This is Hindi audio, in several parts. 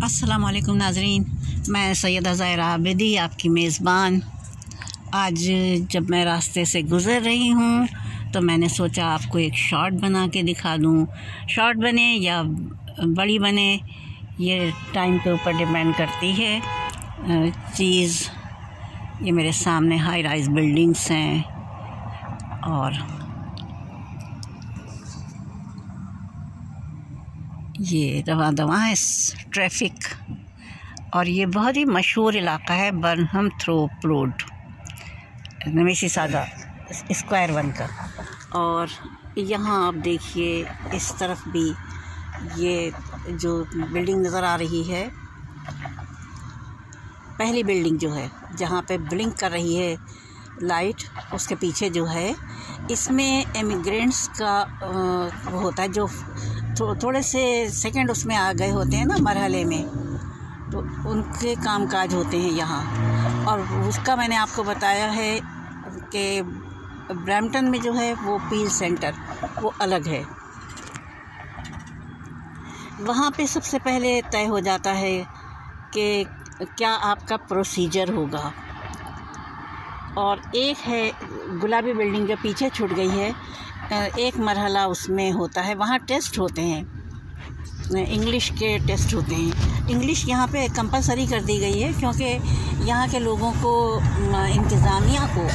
अस्सलाम वालेकुम नाज़रीन, मैं सैयदा ज़ाहिरा आबिदी आपकी मेज़बान। आज जब मैं रास्ते से गुज़र रही हूँ तो मैंने सोचा आपको एक शॉर्ट बना के दिखा दूँ। शॉर्ट बने या बड़ी बने ये टाइम के ऊपर डिपेंड करती है चीज़। ये मेरे सामने हाई राइज़ बिल्डिंग्स हैं और ये रवा दवा है ट्रैफिक। और ये बहुत ही मशहूर इलाका है बर्नहम थ्रोप रोड, मिसिसागा स्क्वायर 1 का। और यहाँ आप देखिए इस तरफ भी ये जो बिल्डिंग नज़र आ रही है, पहली बिल्डिंग जो है जहाँ पे ब्लिंक कर रही है लाइट, उसके पीछे जो है इसमें इमिग्रेंट्स का वो होता है जो थोड़े से सेकंड उसमें आ गए होते हैं ना मरहले में, तो उनके कामकाज होते हैं यहाँ। और उसका मैंने आपको बताया है कि ब्रैम्पटन में जो है वो पील सेंटर वो अलग है। वहाँ पे सबसे पहले तय हो जाता है कि क्या आपका प्रोसीजर होगा। और एक है गुलाबी बिल्डिंग जो पीछे छूट गई है, एक मरहला उसमें होता है, वहाँ टेस्ट होते हैं, इंग्लिश के टेस्ट होते हैं। इंग्लिश यहाँ पे कंपलसरी कर दी गई है क्योंकि यहाँ के लोगों को, इंतज़ामिया को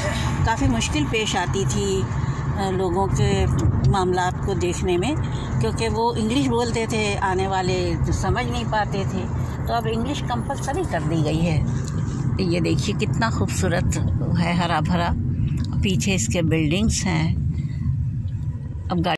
काफ़ी मुश्किल पेश आती थी लोगों के मामलात को देखने में, क्योंकि वो इंग्लिश बोलते थे, आने वाले समझ नहीं पाते थे, तो अब इंग्लिश कंपलसरी कर दी गई है। ये देखिए कितना खूबसूरत है, हरा भरा, पीछे इसके बिल्डिंग्स हैं। अब